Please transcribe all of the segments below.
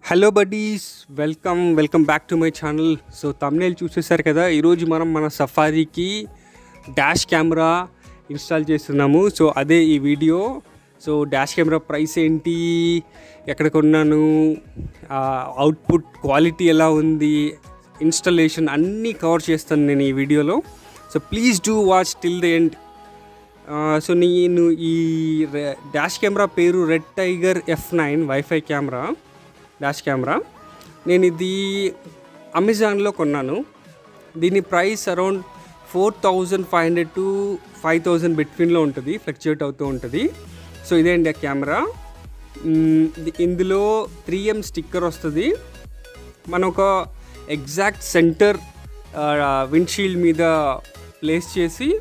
Hello buddies, welcome back to my channel. So thumbnail చూసేసారు కదా, ఈరోజు మనం మన సఫారీకి డాష్ కెమెరా ఇన్స్టాల్ చేస్తున్నాము. సో అదే ఈ వీడియో. సో డాష్ కెమెరా ప్రైస్ ఏంటి, ఎక్కడ కొన్నాను, అవుట్పుట్ క్వాలిటీ ఎలా ఉంది, ఇన్స్టాలేషన్ అన్నీ కవర్ చేస్తాను నేను ఈ వీడియోలో. So please do watch till the end. So నేను ఈ డాష్ కెమెరా పేరు red tiger F9 wifi camera, dash camera. నేను ఇది అమెజాన్లో కొన్నాను. దీని ప్రైస్ అరౌండ్ 4500 to 5000 బిట్వీన్లో ఉంటుంది, ఫ్లక్చుయేట్ అవుతూ ఉంటుంది. సో ఇదే అండి ఆ కెమెరా. ఇందులో 3M స్టిక్కర్ వస్తుంది. మనం ఒక ఎగ్జాక్ట్ సెంటర్ విండ్షీల్డ్ మీద ప్లేస్ చేసి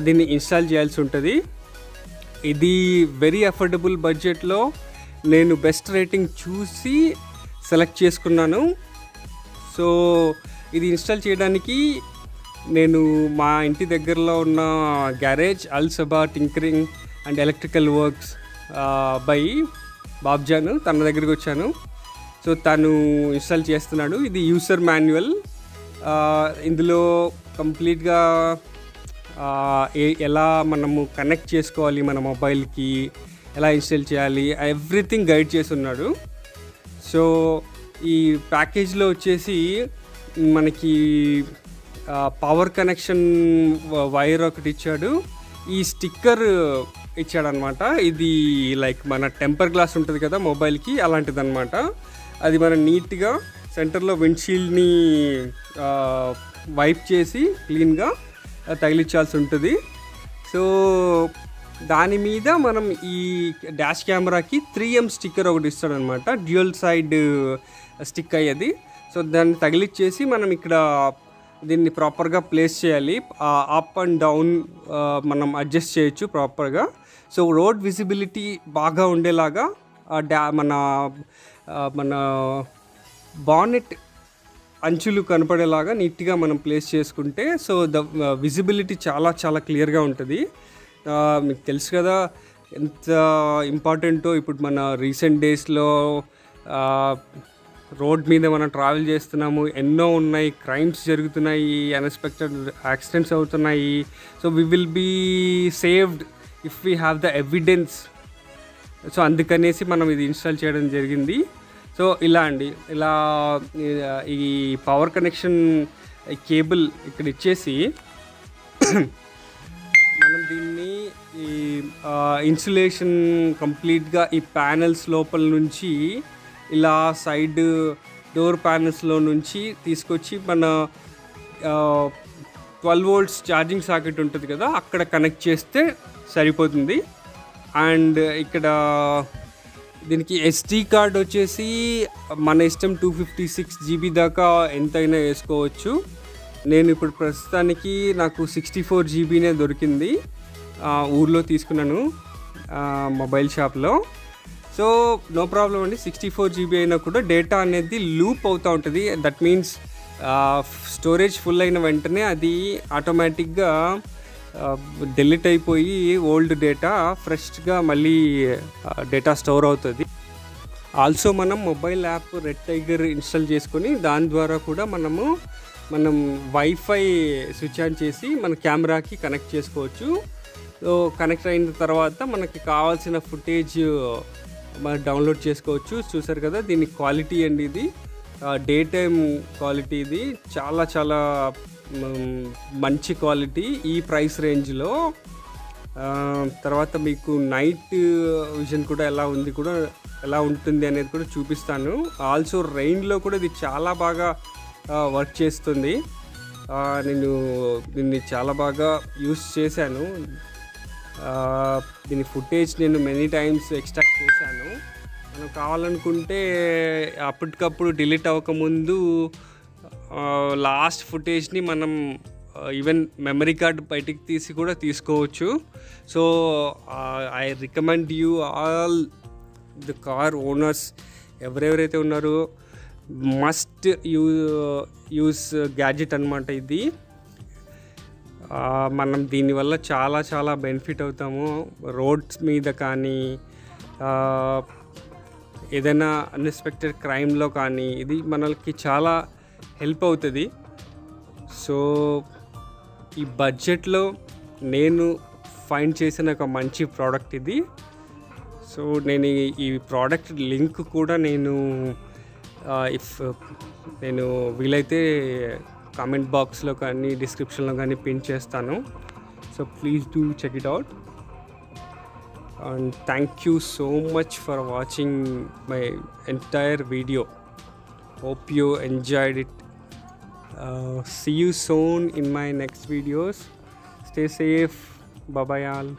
దీన్ని ఇన్స్టాల్ చేయాల్సి ఉంటుంది. ఇది వెరీ అఫోర్డబుల్ బడ్జెట్లో నేను బెస్ట్ రేటింగ్ చూసి సెలెక్ట్ చేసుకున్నాను. సో ఇది ఇన్స్టాల్ చేయడానికి నేను మా ఇంటి దగ్గరలో ఉన్న garage Al Saba tinkering and electrical works by Babjan, తన దగ్గరికి వచ్చాను. సో తను ఇన్స్టాల్ చేస్తున్నాడు. ఇది యూసర్ మాన్యువల్. ఇందులో కంప్లీట్గా ఎలా మనము కనెక్ట్ చేసుకోవాలి మన మొబైల్కి, ఎలా ఇన్స్టాల్ చేయాలి, ఎవ్రీథింగ్ గైడ్ చేసి ఉన్నాడు. సో ఈ ప్యాకేజ్లో వచ్చేసి మనకి పవర్ కనెక్షన్ వైర్ ఒకటి ఇచ్చాడు, ఈ స్టిక్కర్ ఇచ్చాడనమాట. ఇది లైక్ మన టెంపర్ గ్లాస్ ఉంటుంది కదా మొబైల్కి, అలాంటిది అనమాట. అది మనం నీట్గా సెంటర్లో విండ్షీల్డ్ని వైప్ చేసి క్లీన్గా తగిలించాల్సి ఉంటుంది. సో దాని మీద మనం ఈ డాష్ కెమెరాకి 3M స్టిక్కర్ ఒకటి ఇస్తాడనమాట, డ్యూయల్ సైడ్ స్టిక్ అయ్యేది. సో దాన్ని తగిలిచ్చేసి మనం ఇక్కడ దీన్ని ప్రాపర్గా ప్లేస్ చేయాలి. అప్ అండ్ డౌన్ మనం అడ్జస్ట్ చేయొచ్చు ప్రాపర్గా. సో రోడ్ విజిబిలిటీ బాగా ఉండేలాగా మన బానెట్ అంచులు కనపడేలాగా నీట్గా మనం ప్లేస్ చేసుకుంటే సో ద విజిబిలిటీ చాలా చాలా క్లియర్గా ఉంటుంది. మీకు తెలుసు కదా ఎంత ఇంపార్టెంటో. ఇప్పుడు మన రీసెంట్ డేస్లో రోడ్ మీద మనం ట్రావెల్ చేస్తున్నాము, ఎన్నో ఉన్నాయి, క్రైమ్స్ జరుగుతున్నాయి, అన్ఎక్స్పెక్టెడ్ యాక్సిడెంట్స్ అవుతున్నాయి. So we will be saved if we have the evidence. So అందుకనేసి మనం ఇది ఇన్స్టాల్ చేయడం జరిగింది. సో ఇలా అండి, ఇలా ఈ పవర్ కనెక్షన్ కేబుల్ ఇక్కడ ఇచ్చేసి మనం దీన్ని ఈ ఇన్సులేషన్ కంప్లీట్గా ఈ ప్యానెల్స్ లోపల నుంచి ఇలా సైడ్ డోర్ ప్యానెల్స్లో నుంచి తీసుకొచ్చి మన 12 volts ఛార్జింగ్ సాకెట్ ఉంటుంది కదా, అక్కడ కనెక్ట్ చేస్తే సరిపోతుంది. అండ్ ఇక్కడ దీనికి SD కార్డ్ వచ్చేసి మన ఇష్టం 256 GB దాకా ఎంతైనా వేసుకోవచ్చు. నేను ఇప్పుడు ప్రస్తుతానికి నాకు 64 GBనే దొరికింది, ఊర్లో తీసుకున్నాను మొబైల్ షాప్లో. సో నో ప్రాబ్లం అండి, 64 GB అయినా కూడా డేటా అనేది లూప్ అవుతూ ఉంటుంది. దట్ మీన్స్ స్టోరేజ్ ఫుల్ అయిన వెంటనే అది ఆటోమేటిక్గా డిలీట్ అయిపోయి ఓల్డ్ డేటా ఫ్రెష్గా మళ్ళీ డేటా స్టోర్ అవుతుంది. ఆల్సో మనం mobile app red tiger install చేసుకొని దాని ద్వారా కూడా మనం వైఫై స్విచ్ ఆన్ చేసి మన కెమెరాకి కనెక్ట్ చేసుకోవచ్చు. సో కనెక్ట్ అయిన తర్వాత మనకి కావాల్సిన ఫుటేజ్ మనం డౌన్లోడ్ చేసుకోవచ్చు. చూసారు కదా దీని క్వాలిటీ అండి, ఇది డే టైమ్ క్వాలిటీ, ఇది చాలా చాలా మంచి క్వాలిటీ ఈ ప్రైస్ రేంజ్లో. తర్వాత మీకు నైట్ విజన్ కూడా ఎలా ఉంటుంది అనేది కూడా చూపిస్తాను. ఆల్సో రెయిన్లో కూడా ఇది చాలా బాగా వర్క్ చేస్తుంది. నేను దీన్ని చాలా బాగా యూస్ చేశాను. దీని ఫుటేజ్ నేను మెనీ టైమ్స్ ఎక్స్ట్రాక్ట్ చేశాను. మనం కావాలనుకుంటే అప్పటికప్పుడు డిలీట్ అవ్వకముందు లాస్ట్ ఫుటేజ్ని మనం ఈవెన్ మెమరీ కార్డ్ బయటికి తీసి కూడా తీసుకోవచ్చు. So I recommend you all the car owners, ఎవరెవరైతే ఉన్నారో మస్ట్ యూస్ గ్యాడ్జెట్ అనమాట ఇది. మనం దీనివల్ల చాలా చాలా బెనిఫిట్ అవుతాము. రోడ్స్ మీద కానీ ఏదైనా అన్ఎక్స్పెక్టెడ్ క్రైమ్లో కానీ ఇది మనకి చాలా హెల్ప్ అవుతుంది. సో ఈ బడ్జెట్లో నేను ఫైండ్ చేసిన ఒక మంచి ప్రోడక్ట్ ఇది. సో నేను ఈ ప్రోడక్ట్ లింక్ కూడా నేను వీలైతే కామెంట్ బాక్స్లో కానీ డిస్క్రిప్షన్లో కానీ పిన్ చేస్తాను. So please do check it out. And thank you so much for watching my entire video. Hope you enjoyed it. See you soon in my next videos. Stay safe. Bye bye all.